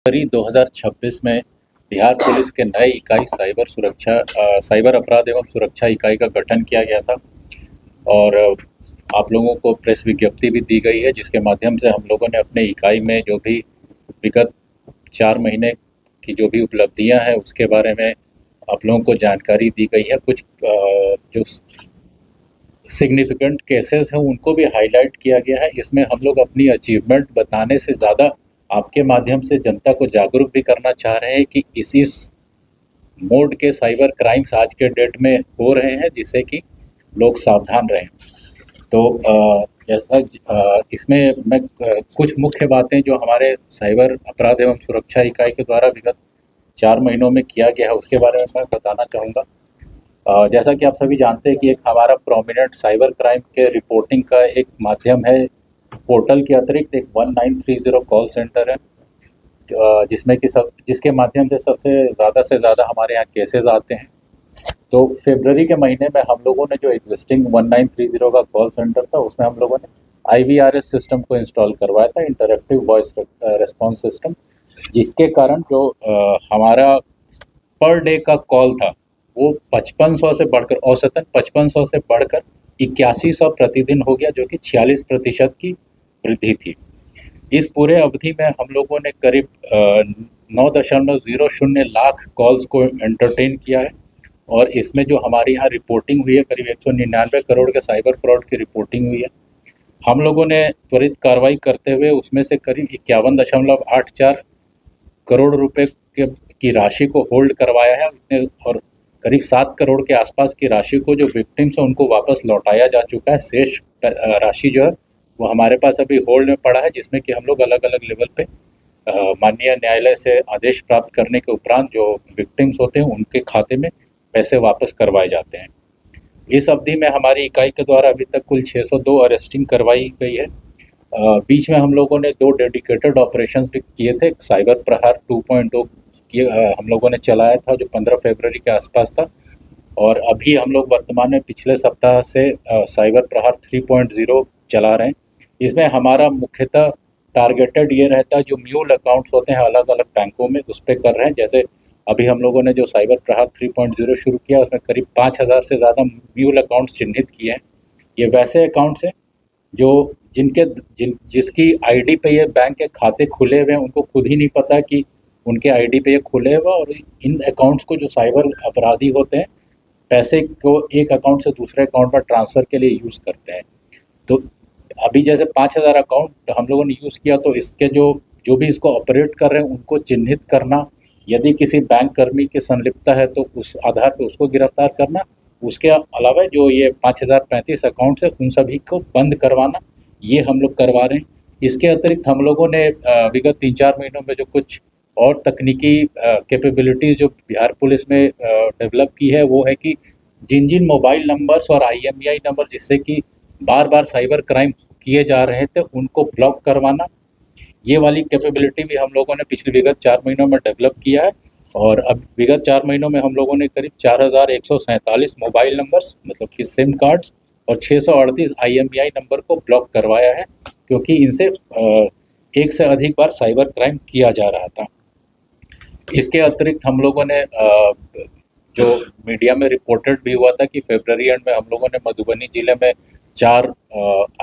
फरवरी 2026 में बिहार पुलिस के नए इकाई साइबर अपराध एवं सुरक्षा इकाई का गठन किया गया था और आप लोगों को प्रेस विज्ञप्ति भी दी गई है, जिसके माध्यम से हम लोगों ने अपने इकाई में जो भी विगत 4 महीने की जो भी उपलब्धियां हैं उसके बारे में आप लोगों को जानकारी दी गई है। कुछ जो सिग्निफिकेंट केसेस हैं उनको भी हाईलाइट किया गया है। इसमें हम लोग अपनी अचीवमेंट बताने से ज़्यादा आपके माध्यम से जनता को जागरूक भी करना चाह रहे हैं कि इस मोड के साइबर क्राइम्स आज के डेट में हो रहे हैं, जिससे कि लोग सावधान रहें। तो इसमें मैं कुछ मुख्य बातें जो हमारे साइबर अपराध एवं सुरक्षा इकाई के द्वारा विगत 4 महीनों में किया गया है उसके बारे में मैं बताना चाहूँगा। जैसा कि आप सभी जानते हैं कि एक हमारा प्रोमिनेंट साइबर क्राइम के रिपोर्टिंग का एक माध्यम है। पोर्टल के अतिरिक्त एक 1930 कॉल सेंटर है, जिसमें कि जिसके माध्यम से से ज़्यादा हमारे यहाँ केसेस आते हैं। तो फरवरी के महीने में हम लोगों ने जो एग्जिस्टिंग 1930 का कॉल सेंटर था उसमें हम लोगों ने IVRS सिस्टम को इंस्टॉल करवाया था, इंटरैक्टिव वॉइस रिस्पॉन्स सिस्टम, जिसके कारण जो हमारा पर डे का कॉल था वो 5500 से बढ़कर औसतन 5500 से बढ़कर 8100 प्रतिदिन हो गया, जो कि 46% की वृद्धि थी। इस पूरे अवधि में हम लोगों ने करीब 9.00 लाख कॉल्स को एंटरटेन किया है और इसमें जो हमारे यहाँ रिपोर्टिंग हुई है करीब 199 करोड़ के साइबर फ्रॉड की रिपोर्टिंग हुई है। हम लोगों ने त्वरित कार्रवाई करते हुए उसमें से करीब 51.84 करोड़ रुपए की राशि को होल्ड करवाया है और करीब 7 करोड़ के आसपास की राशि को जो विक्टिम्स हैं उनको वापस लौटाया जा चुका है। शेष राशि जो है वो हमारे पास अभी होल्ड में पड़ा है, जिसमें कि हम लोग अलग अलग लेवल पे माननीय न्यायालय से आदेश प्राप्त करने के उपरांत जो विक्टिम्स होते हैं उनके खाते में पैसे वापस करवाए जाते हैं। इस अवधि में हमारी इकाई के द्वारा अभी तक कुल 602 अरेस्टिंग करवाई गई है। बीच में हम लोगों ने 2 डेडिकेटेड ऑपरेशंस भी किए थे। साइबर प्रहार 2.0 हम लोगों ने चलाया था जो 15 फरवरी के आसपास था, और अभी हम लोग वर्तमान में पिछले सप्ताह से साइबर प्रहार 3.0 चला रहे हैं। इसमें हमारा मुख्यतः टारगेटेड ये रहता है जो म्यूल अकाउंट्स होते हैं अलग अलग बैंकों में, उस पर कर रहे हैं। जैसे अभी हम लोगों ने जो साइबर प्रहार 3.0 शुरू किया उसमें करीब 5000 से ज़्यादा म्यूल अकाउंट्स चिन्हित किए हैं। ये वैसे अकाउंट्स हैं जो जिसकी आईडी पे ये बैंक के खाते खुले हुए हैं, उनको खुद ही नहीं पता कि उनके आईडी पे ये खुले हुए, और इन अकाउंट्स को जो साइबर अपराधी होते हैं पैसे को एक अकाउंट से दूसरे अकाउंट में ट्रांसफ़र के लिए यूज़ करते हैं। तो अभी जैसे 5000 अकाउंट हम लोगों ने यूज़ किया, तो इसके जो भी इसको ऑपरेट कर रहे हैं उनको चिन्हित करना, यदि किसी बैंक कर्मी की संलिप्तता है तो उस आधार पर उसको गिरफ्तार करना। उसके अलावा जो ये 5035 अकाउंट्स है उन सभी को बंद करवाना, ये हम लोग करवा रहे हैं। इसके अतिरिक्त हम लोगों ने विगत 3-4 महीनों में जो कुछ और तकनीकी कैपेबिलिटीज़ जो बिहार पुलिस में डेवलप की है वो है कि जिन मोबाइल नंबर्स और IMEI नंबर जिससे कि बार साइबर क्राइम किए जा रहे थे उनको ब्लॉक करवाना, ये वाली कैपेबिलिटी भी हम लोगों ने पिछले विगत 4 महीनों में डेवलप किया है। और अब विगत 4 महीनों में हम लोगों ने करीब 4147 मोबाइल नंबर्स मतलब कि सिम कार्ड्स और 638 IMEI नंबर को ब्लॉक करवाया है, क्योंकि इनसे एक से अधिक बार साइबर क्राइम किया जा रहा था। इसके अतिरिक्त हम लोगों ने जो मीडिया में रिपोर्टेड भी हुआ था कि फरवरी एंड में हम लोगों ने मधुबनी जिले में 4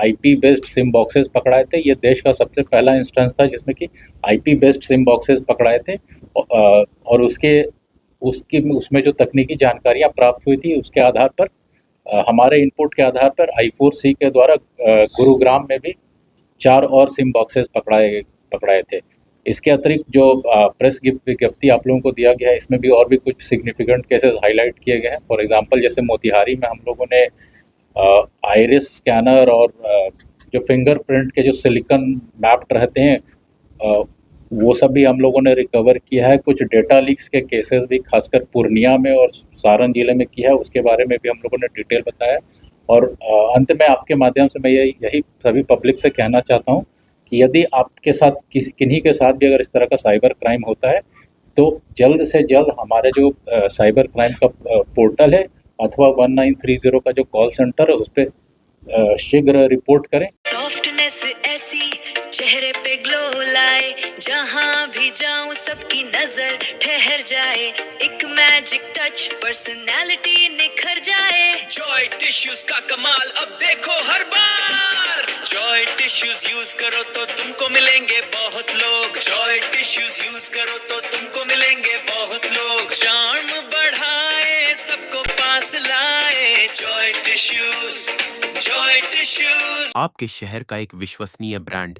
IP बेस्ड सिम बॉक्सेस पकड़ाए थे। ये देश का सबसे पहला इंस्टेंस था जिसमें कि IP बेस्ड सिम बॉक्सेस पकड़ाए थे, और उसमें जो तकनीकी जानकारियाँ प्राप्त हुई थी उसके आधार पर हमारे इनपुट के आधार पर I4C के द्वारा गुरुग्राम में भी 4 और सिम बॉक्सेस पकड़ाए थे। इसके अतिरिक्त जो प्रेस विज्ञप्ति आप लोगों को दिया गया है इसमें भी और भी कुछ सिग्निफिकेंट केसेस हाईलाइट किए गए हैं। फॉर एग्जांपल जैसे मोतिहारी में हम लोगों ने आइरिस स्कैनर और जो फिंगरप्रिंट के जो सिलिकॉन मैप्ड रहते हैं वो सब भी हम लोगों ने रिकवर किया है। कुछ डेटा लीक्स के केसेस भी खासकर पूर्णिया में और सारण जिले में किया है, उसके बारे में भी हम लोगों ने डिटेल बताया। और अंत में आपके माध्यम से मैं यही सभी पब्लिक से कहना चाहता हूँ कि यदि आपके साथ किन्हीं के साथ भी अगर इस तरह का साइबर क्राइम होता है तो जल्द से जल्द हमारे जो साइबर क्राइम का पोर्टल है अथवा 1930 का जो कॉल सेंटर है उस पर शीघ्र रिपोर्ट करें। सॉफ्टनेस ऐसी चेहरे पे ग्लो लाए, जहाँ भी जाऊं सबकी नजर ठहर जाए, एक मैजिक टच पर्सनालिटी निखर जाए। जॉय टिश्यूज का कमाल अब देखो हर बार। जॉय टिश्यूज यूज करो तो तुमको मिलेंगे बहुत लोग। जॉय टिश्यूज यूज करो तो तुमको मिलेंगे बहुत लोग। चार्म बढ़ाए, सबको पास लाए। Joy tissues, Joy tissues. आपके शहर का एक विश्वसनीय ब्रांड,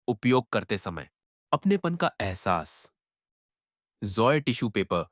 उपयोग करते समय अपनेपन का एहसास। Joy tissue paper